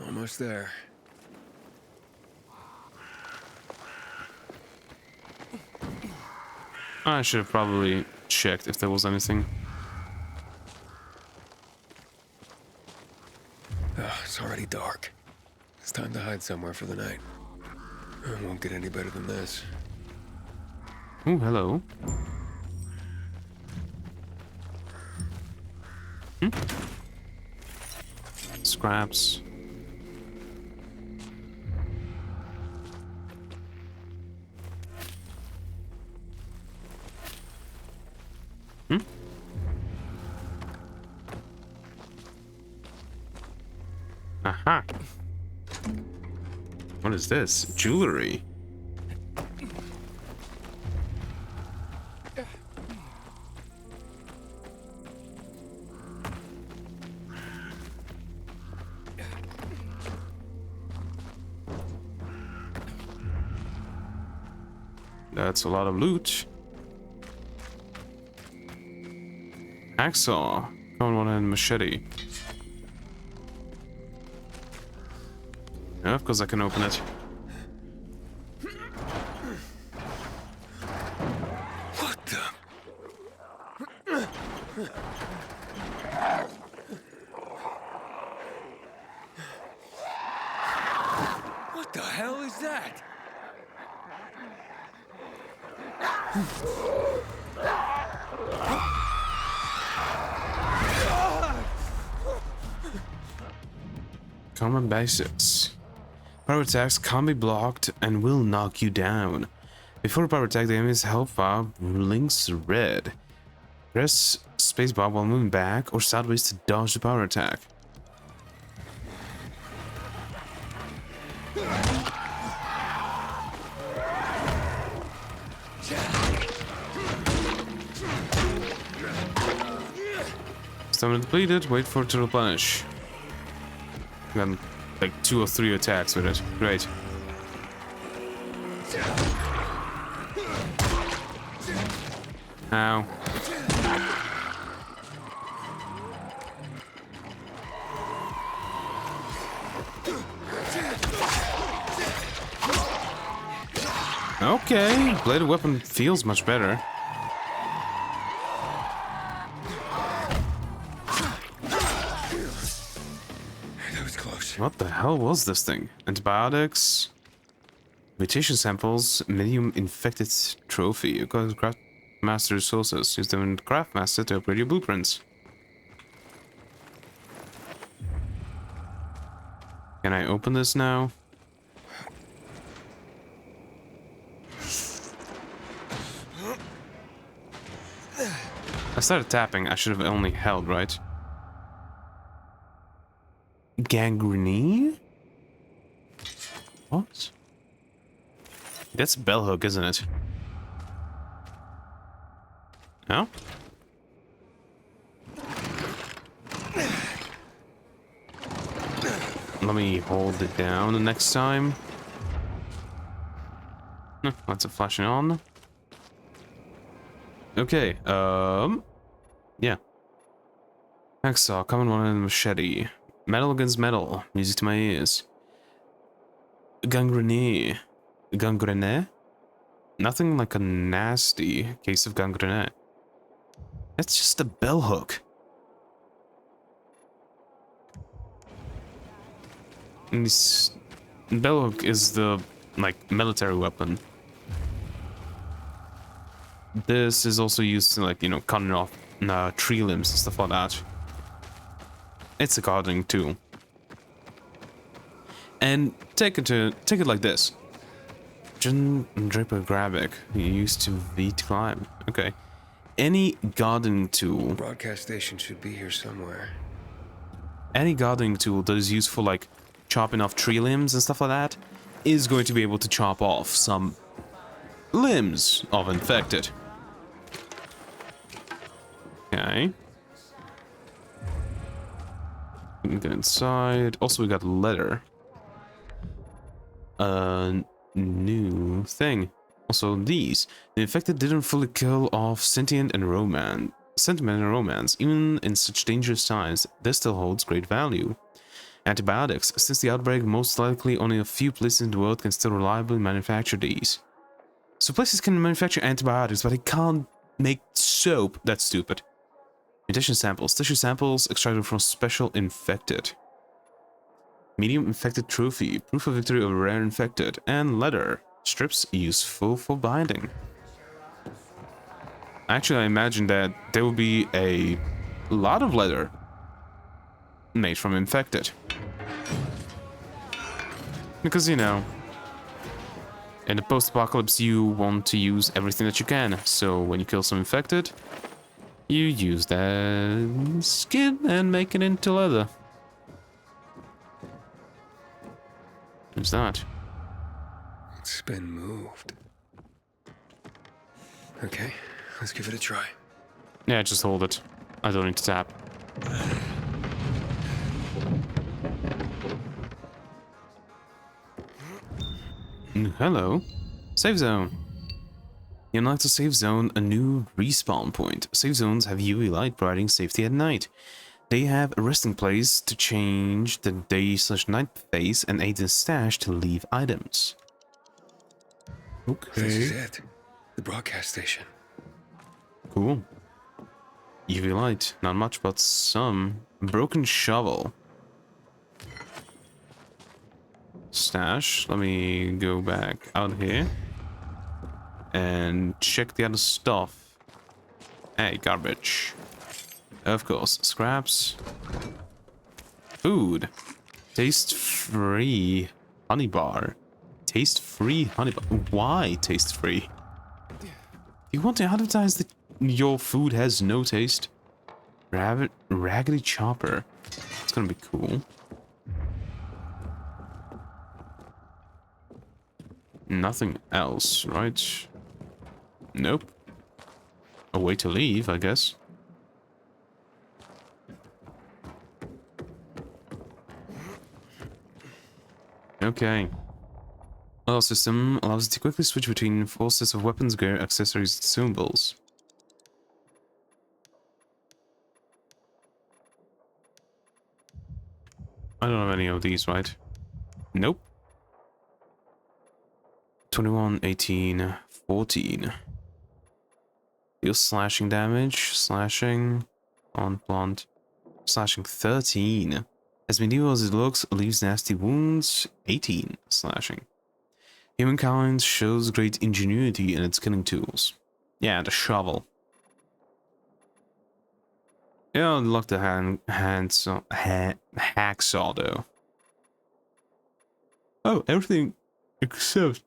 Almost there. I should have probably checked if there was anything. It's already dark. It's time to hide somewhere for the night. It won't get any better than this. Oh, hello. Scraps. Aha. What is this? Jewelry. That's a lot of loot. Hacksaw. Common one-handed machete. Yeah, of course I can open it. What the? What the hell is that? Common basics. Power attacks can't be blocked and will knock you down. Before a power attack, the enemy's health bar blinks red. Press spacebar while moving back or sideways to dodge the power attack. Stamina depleted, wait for it to replenish. Got like 2 or 3 attacks with it. Great. Ow. Okay, bladed weapon feels much better. That was close. What the hell was this thing? Antibiotics, mutation samples, medium infected trophy. You got craft master resources. Use them in craft master to upgrade your blueprints. Can I open this now? I started tapping. I should have only held, right? Gangrene? What? That's bellhook, isn't it? No? Let me hold it down the next time. Lots of flashing on. Okay, yeah. Hacksaw, common one and machete. Metal against metal. Music to my ears. Gangrene. Gangrene? Nothing like a nasty case of gangrene. That's just a bellhook. And this bellhook is the, like, military weapon. This is also used to, like, you know, cutting off tree limbs and stuff like that. It's a gardening tool. And take it like this. Draper Grabic. You used to V to climb. Okay. Any gardening tool. Broadcast station should be here somewhere. Any gardening tool that is used for, like, chopping off tree limbs and stuff like that is going to be able to chop off some limbs of infected. Okay. We can get inside. Also, we got leather. New thing. Also, these. The infected didn't fully kill off sentiment and romance. Even in such dangerous times, this still holds great value. Antibiotics. Since the outbreak, most likely only a few places in the world can still reliably manufacture these. So places can manufacture antibiotics, but they can't make soap. That's stupid. Mutation samples. Tissue samples extracted from special infected. Medium infected trophy. Proof of victory over rare infected. And leather. Strips useful for binding. Actually, I imagine that there will be a lot of leather made from infected. Because, you know, in the post-apocalypse, you want to use everything that you can. So when you kill some infected, you use that skin and make it into leather. Who's that? It's been moved. Okay, let's give it a try. Yeah, just hold it. I don't need to tap. Hello. Save zone. You unlock the safe zone, a new respawn point. Safe zones have UV light providing safety at night. They have a resting place to change the day/night phase and Aiden's stash to leave items. Okay. This is it. The broadcast station. Cool. UV light. Not much, but some. Broken shovel. Stash. Let me go back out here. And check the other stuff. Hey, garbage. Of course. Scraps. Food. Taste-free honey bar. Taste-free honey bar. Why taste-free? You want to advertise that your food has no taste? Raggedy chopper. It's gonna be cool. Nothing else, right? Nope. A way to leave, I guess. Okay. Our system allows us to quickly switch between 4 sets of weapons, gear, accessories, and symbols. I don't have any of these, right? Nope. 21, 18, 14. Deal slashing damage, slashing, plant, slashing 13. As medieval as it looks, leaves nasty wounds, 18 slashing. Humankind shows great ingenuity in its killing tools. Yeah, the shovel. Yeah, I love the hacksaw though. Oh, everything except...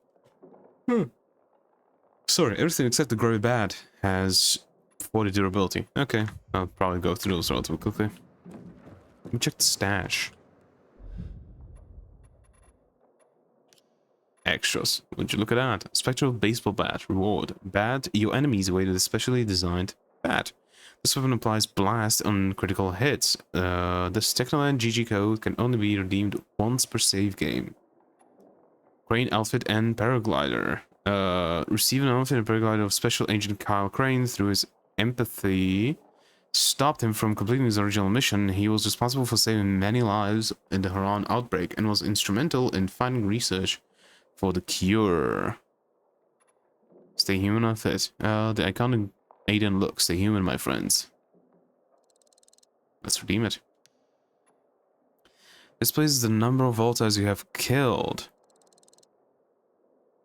Sorry, everything except the Grey Bat has 40 durability. Okay, I'll probably go through those relatively quickly. Let me check the stash. Extras. Would you look at that? Spectral baseball bat. Reward. Bat. Your enemies awaited a specially designed bat. This weapon applies blast on critical hits. This Technoland GG code can only be redeemed once per save game. Crane outfit and paraglider. Receive an outfit and paraglider of Special Agent Kyle Crane through his empathy. Stopped him from completing his original mission. He was responsible for saving many lives in the Haran outbreak and was instrumental in finding research for the cure. Stay human outfit. The iconic Aiden look. Stay human, my friends. Let's redeem it. Displays the number of volatiles you have killed.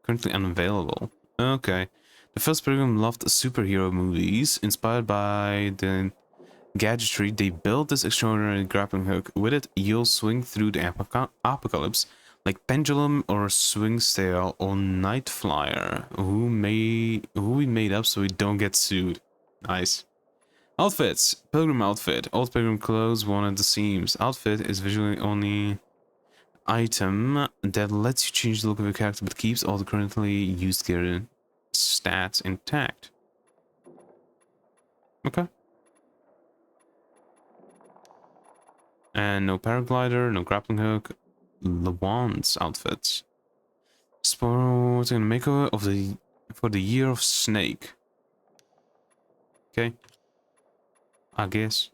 Currently unavailable. Okay. The first program loved superhero movies. Inspired by the gadgetry, they built this extraordinary grappling hook. With it, you'll swing through the apocalypse like Pendulum or Swing Sail or Night Flyer, who we made up so we don't get sued. Nice. Outfits. Pilgrim outfit. Old pilgrim clothes, worn at the seams. Outfit is visually only item that lets you change the look of your character but keeps all the currently used gear and stats intact. Okay. And no paraglider, no grappling hook. Lawand's outfits. Sporting a makeover of for the year of snake. Okay. I guess.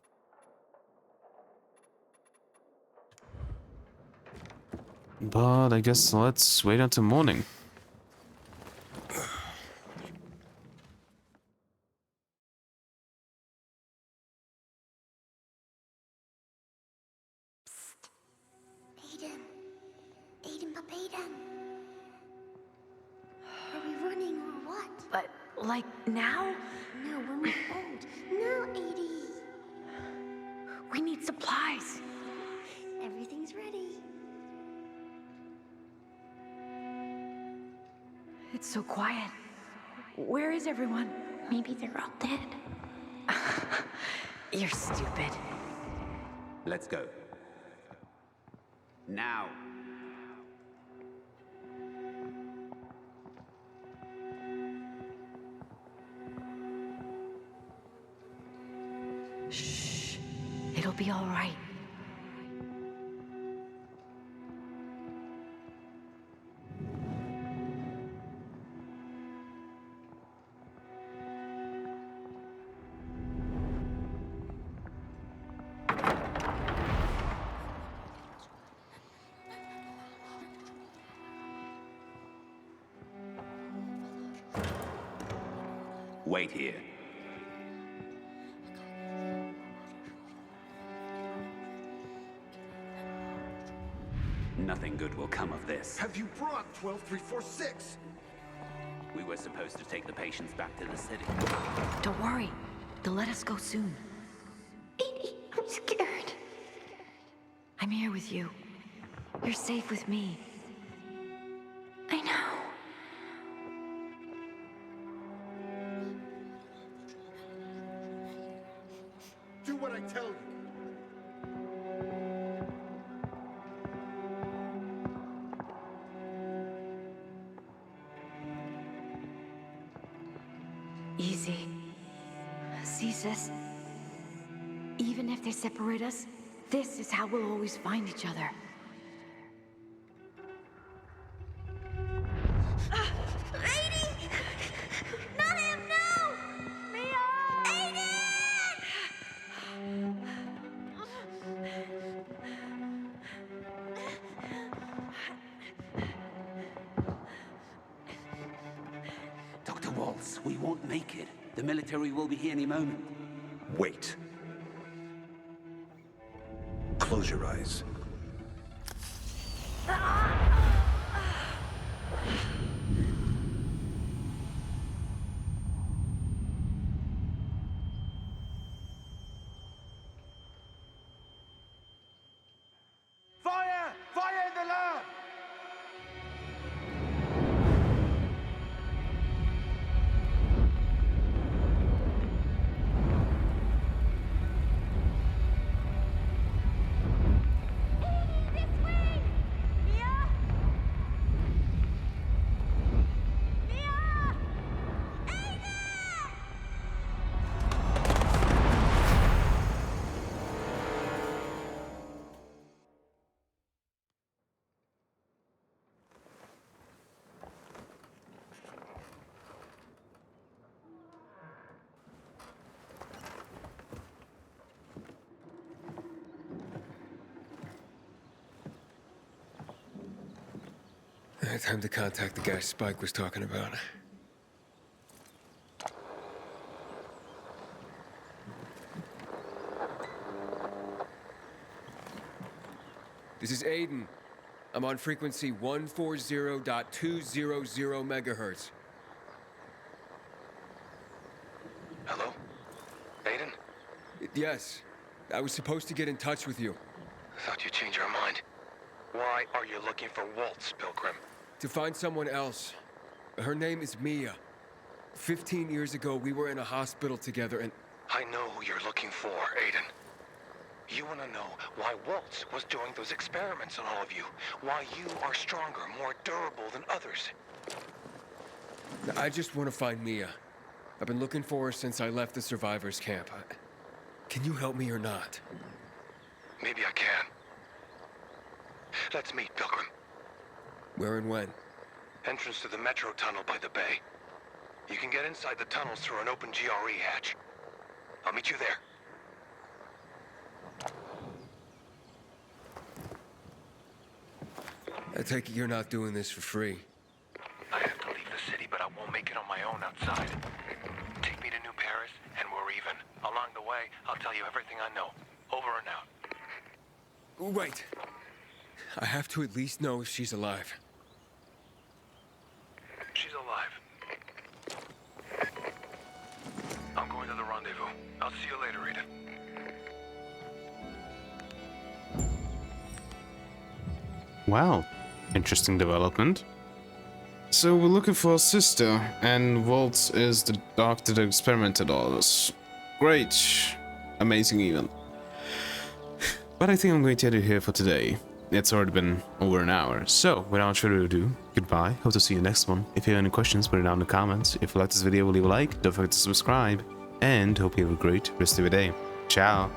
But I guess let's wait until morning. Aiden, Papa Aiden. Are we running or what? But, like, now? No, when we're old. No, Aiden. We need supplies. Everything's ready. It's so quiet. Where is everyone? Maybe they're all dead. You're stupid. Let's go. Now. Shh. It'll be all right. Wait here. Nothing good will come of this. Have you brought 12346? We were supposed to take the patients back to the city. Don't worry. They'll let us go soon. Aiden, I'm scared. I'm here with you. You're safe with me. I know. Do what I tell you. Easy. See, sis? Even if they separate us, this is how we'll always find each other. we won't make it. The military will be here any moment. Wait. Close your eyes. Fire! Fire in the lab! Time to contact the guy Spike was talking about. This is Aiden. I'm on frequency 140.200 megahertz. Hello? Aiden? Yes. I was supposed to get in touch with you. Thought you'd change your mind. Why are you looking for Waltz, Pilgrim? To find someone else. Her name is Mia. 15 years ago, we were in a hospital together and... I know who you're looking for, Aiden. You want to know why Waltz was doing those experiments on all of you. Why you are stronger, more durable than others. I just want to find Mia. I've been looking for her since I left the survivors' camp. Can you help me or not? Maybe I can. Let's meet, Pilgrim. Where and when? Entrance to the metro tunnel by the bay. You can get inside the tunnels through an open GRE hatch. I'll meet you there. I take it you're not doing this for free. I have to leave the city, but I won't make it on my own outside. Take me to New Paris, and we're even. Along the way, I'll tell you everything I know. Over and out. Wait. I have to at least know if she's alive. She's alive. I'm going to the rendezvous. I'll see you later, Aiden. Wow, interesting development. So we're looking for a sister, and Waltz is the doctor that experimented all this. Great, amazing even. But I think I'm going to end it here for today. It's already been over an hour, so without further ado, goodbye, hope to see you next one. If you have any questions, put it down in the comments. If you like this video, leave a like, don't forget to subscribe, and hope you have a great rest of your day. Ciao!